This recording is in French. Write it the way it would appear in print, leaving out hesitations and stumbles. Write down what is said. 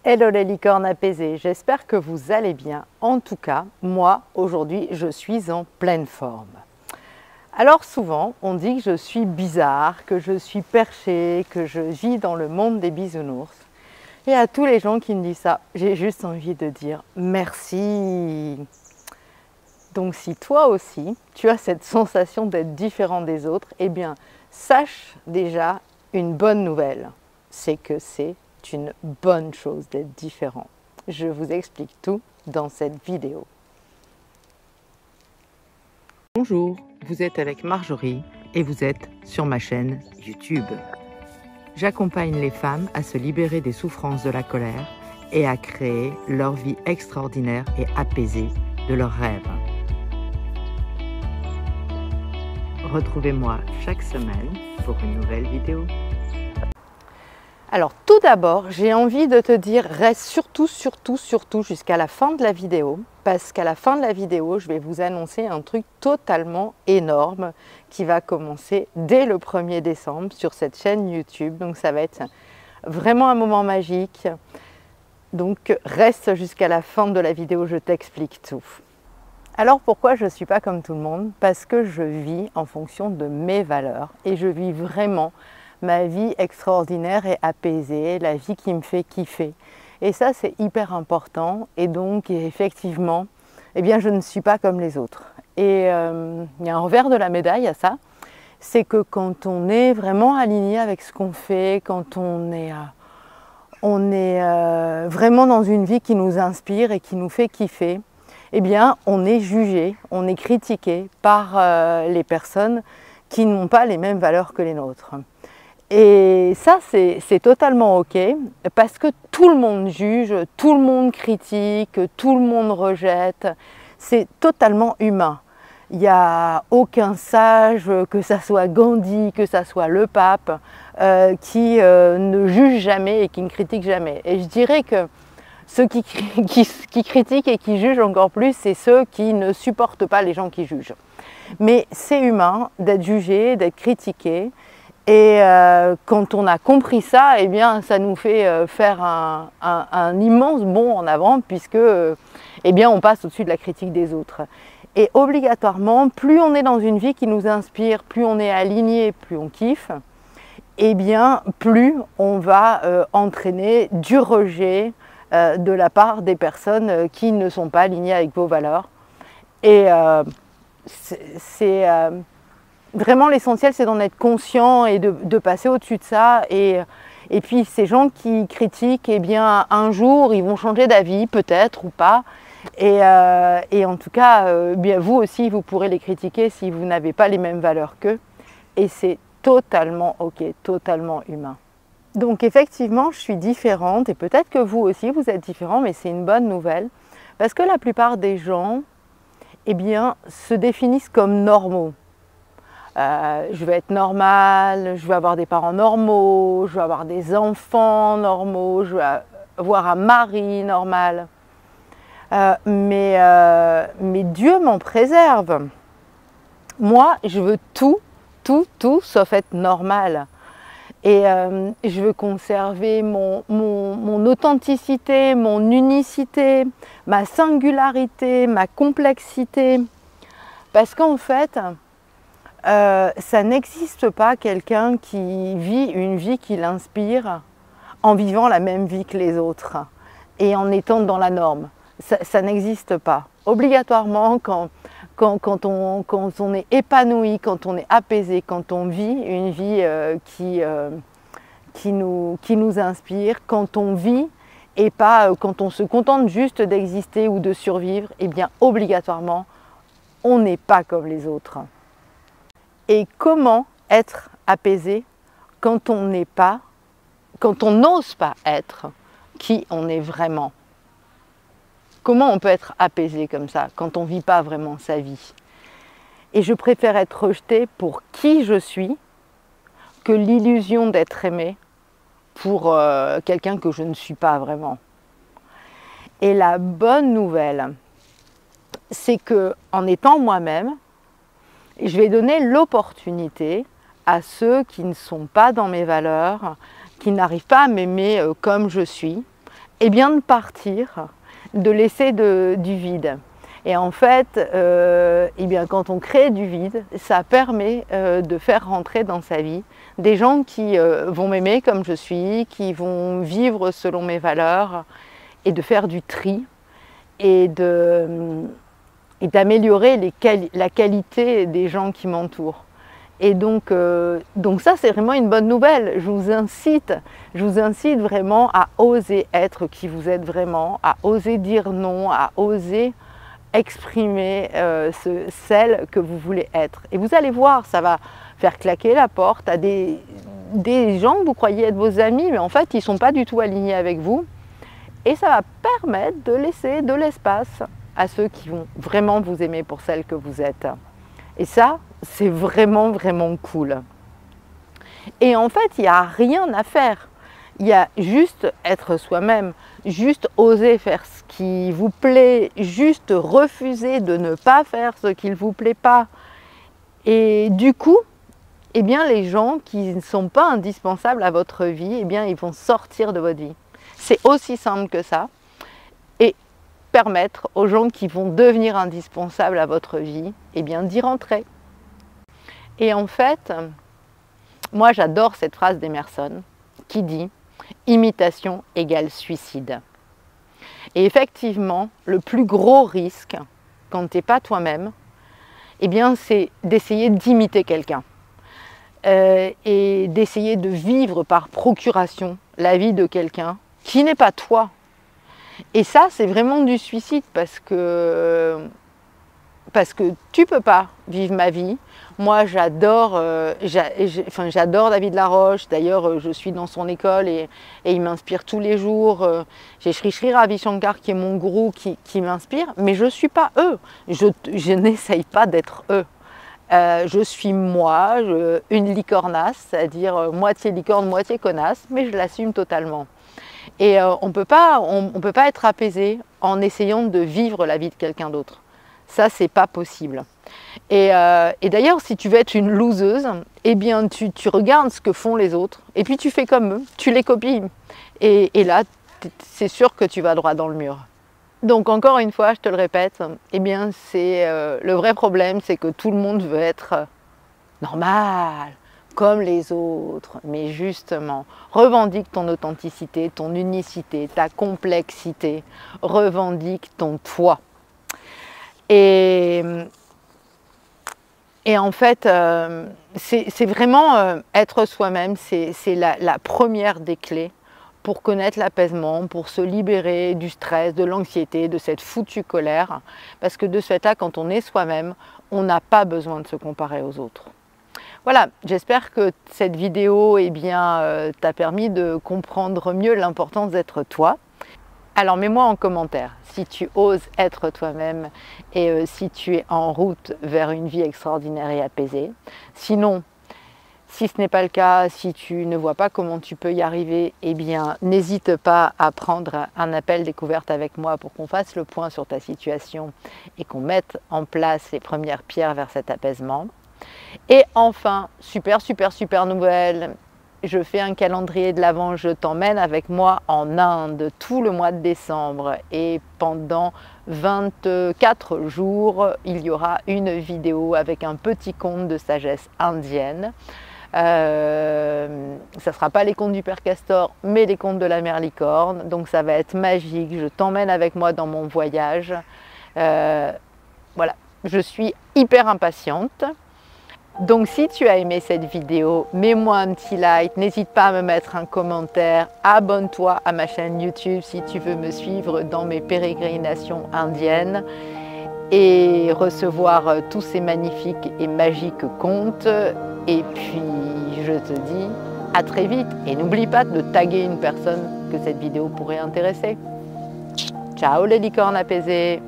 Hello les licornes apaisées, j'espère que vous allez bien. En tout cas, moi, aujourd'hui, je suis en pleine forme. Alors souvent, on dit que je suis bizarre, que je suis perchée, que je vis dans le monde des bisounours. Et à tous les gens qui me disent ça, j'ai juste envie de dire merci. Donc si toi aussi, tu as cette sensation d'être différent des autres, eh bien, sache déjà une bonne nouvelle, c'est que c'est une bonne chose d'être différent. Je vous explique tout dans cette vidéo. Bonjour, vous êtes avec Marjorie et vous êtes sur ma chaîne YouTube. J'accompagne les femmes à se libérer des souffrances de la colère et à créer leur vie extraordinaire et apaisée de leurs rêves. Retrouvez-moi chaque semaine pour une nouvelle vidéo. Alors tout d'abord, j'ai envie de te dire, reste surtout jusqu'à la fin de la vidéo, parce qu'à la fin de la vidéo, je vais vous annoncer un truc totalement énorme qui va commencer dès le 1er décembre sur cette chaîne YouTube. Donc ça va être vraiment un moment magique. Donc reste jusqu'à la fin de la vidéo, je t'explique tout. Alors pourquoi je ne suis pas comme tout le monde? Parce que je vis en fonction de mes valeurs et je vis vraiment ma vie extraordinaire et apaisée, la vie qui me fait kiffer. Et ça, c'est hyper important. Et donc, effectivement, eh bien, je ne suis pas comme les autres. Et il y a un revers de la médaille à ça, c'est que quand on est vraiment aligné avec ce qu'on fait, quand on est vraiment dans une vie qui nous inspire et qui nous fait kiffer, eh bien, on est jugé, on est critiqué par les personnes qui n'ont pas les mêmes valeurs que les nôtres. Et ça, c'est totalement OK, parce que tout le monde juge, tout le monde critique, tout le monde rejette. C'est totalement humain. Il n'y a aucun sage, que ça soit Gandhi, que ça soit le pape, qui ne juge jamais et qui ne critique jamais. Et je dirais que ceux qui critiquent et qui jugent encore plus, c'est ceux qui ne supportent pas les gens qui jugent. Mais c'est humain d'être jugé, d'être critiqué. Et quand on a compris ça, eh bien, ça nous fait faire un immense bond en avant puisque eh bien, on passe au-dessus de la critique des autres. Et obligatoirement, plus on est dans une vie qui nous inspire, plus on est aligné, plus on kiffe, eh bien, plus on va entraîner du rejet de la part des personnes qui ne sont pas alignées avec vos valeurs. Et vraiment, l'essentiel, c'est d'en être conscient et de passer au-dessus de ça. Et puis, ces gens qui critiquent, eh bien, un jour, ils vont changer d'avis, peut-être ou pas. Et en tout cas, bien, vous aussi, vous pourrez les critiquer si vous n'avez pas les mêmes valeurs qu'eux. Et c'est totalement OK, totalement humain. Donc, effectivement, je suis différente. Et peut-être que vous aussi, vous êtes différents, mais c'est une bonne nouvelle. Parce que la plupart des gens, eh bien, se définissent comme normaux. Je vais être normale, je vais avoir des parents normaux, je vais avoir des enfants normaux, je vais avoir un mari normal. Mais Dieu m'en préserve. Moi, je veux tout sauf être normale. Et je veux conserver mon authenticité, mon unicité, ma singularité, ma complexité. Parce qu'en fait, ça n'existe pas quelqu'un qui vit une vie qui l'inspire en vivant la même vie que les autres et en étant dans la norme. Ça n'existe pas. Obligatoirement, quand on est épanoui, quand on est apaisé, quand on vit une vie qui nous inspire, quand on vit et pas quand on se contente juste d'exister ou de survivre, eh bien obligatoirement, on n'est pas comme les autres. Et comment être apaisé quand on n'ose pas être qui on est vraiment? Comment on peut être apaisé comme ça quand on ne vit pas vraiment sa vie? Et je préfère être rejetée pour qui je suis que l'illusion d'être aimée pour quelqu'un que je ne suis pas vraiment. Et la bonne nouvelle, c'est qu'en étant moi-même, je vais donner l'opportunité à ceux qui ne sont pas dans mes valeurs, qui n'arrivent pas à m'aimer comme je suis, eh bien de partir, de laisser du vide. Et en fait, eh bien, quand on crée du vide, ça permet de faire rentrer dans sa vie des gens qui vont m'aimer comme je suis, qui vont vivre selon mes valeurs, et de faire du tri et d'améliorer la qualité des gens qui m'entourent. Et donc ça, c'est vraiment une bonne nouvelle. Je vous incite vraiment à oser être qui vous êtes vraiment, à oser dire non, à oser exprimer celle que vous voulez être. Et vous allez voir, ça va faire claquer la porte à des gens que vous croyez être vos amis, mais en fait, ils ne sont pas du tout alignés avec vous. Et ça va permettre de laisser de l'espace à ceux qui vont vraiment vous aimer pour celle que vous êtes. Et ça, c'est vraiment, vraiment cool. Et en fait, il n'y a rien à faire. Il y a juste être soi-même, juste oser faire ce qui vous plaît, juste refuser de ne pas faire ce qui ne vous plaît pas. Et du coup, eh bien, les gens qui ne sont pas indispensables à votre vie, eh bien, ils vont sortir de votre vie. C'est aussi simple que ça. Et permettre aux gens qui vont devenir indispensables à votre vie, eh bien, d'y rentrer. Et en fait, moi, j'adore cette phrase d'Emerson qui dit « Imitation égale suicide ». Et effectivement, le plus gros risque, quand tu n'es pas toi-même, eh bien, c'est d'essayer d'imiter quelqu'un et d'essayer de vivre par procuration la vie de quelqu'un qui n'est pas toi. Et ça, c'est vraiment du suicide parce que tu ne peux pas vivre ma vie. Moi, j'adore David Laroche. D'ailleurs, je suis dans son école et il m'inspire tous les jours. J'ai Sri Ravi Shankar qui est mon gourou qui m'inspire, mais je ne suis pas eux. Je n'essaye pas d'être eux. Je suis moi, une licornasse, c'est-à-dire moitié licorne, moitié connasse, mais je l'assume totalement. Et on peut pas être apaisé en essayant de vivre la vie de quelqu'un d'autre. Ça, c'est pas possible. Et d'ailleurs, si tu veux être une loseuse, eh bien, tu regardes ce que font les autres, et puis tu fais comme eux, tu les copies. Et là, c'est sûr que tu vas droit dans le mur. Donc, encore une fois, je te le répète, eh bien, le vrai problème, c'est que tout le monde veut être normal, comme les autres. Mais justement, revendique ton authenticité, ton unicité, ta complexité. Revendique ton toi. Et en fait, c'est vraiment être soi-même, c'est la première des clés pour connaître l'apaisement, pour se libérer du stress, de l'anxiété, de cette foutue colère. Parce que de ce fait-là, quand on est soi-même, on n'a pas besoin de se comparer aux autres. Voilà, j'espère que cette vidéo t'a permis de comprendre mieux l'importance d'être toi. Alors mets-moi en commentaire si tu oses être toi-même et si tu es en route vers une vie extraordinaire et apaisée. Sinon, si ce n'est pas le cas, si tu ne vois pas comment tu peux y arriver, eh bien n'hésite pas à prendre un appel découverte avec moi pour qu'on fasse le point sur ta situation et qu'on mette en place les premières pierres vers cet apaisement. Et enfin, super nouvelle, je fais un calendrier de l'Avent, je t'emmène avec moi en Inde tout le mois de décembre et pendant 24 jours, il y aura une vidéo avec un petit conte de sagesse indienne. Ça ne sera pas les contes du Père Castor, mais les contes de la Mère Licorne, donc ça va être magique, je t'emmène avec moi dans mon voyage. Voilà, je suis hyper impatiente. Donc si tu as aimé cette vidéo, mets-moi un petit like, n'hésite pas à me mettre un commentaire, abonne-toi à ma chaîne YouTube si tu veux me suivre dans mes pérégrinations indiennes et recevoir tous ces magnifiques et magiques contes. Et puis je te dis à très vite et n'oublie pas de taguer une personne que cette vidéo pourrait intéresser. Ciao les licornes apaisées!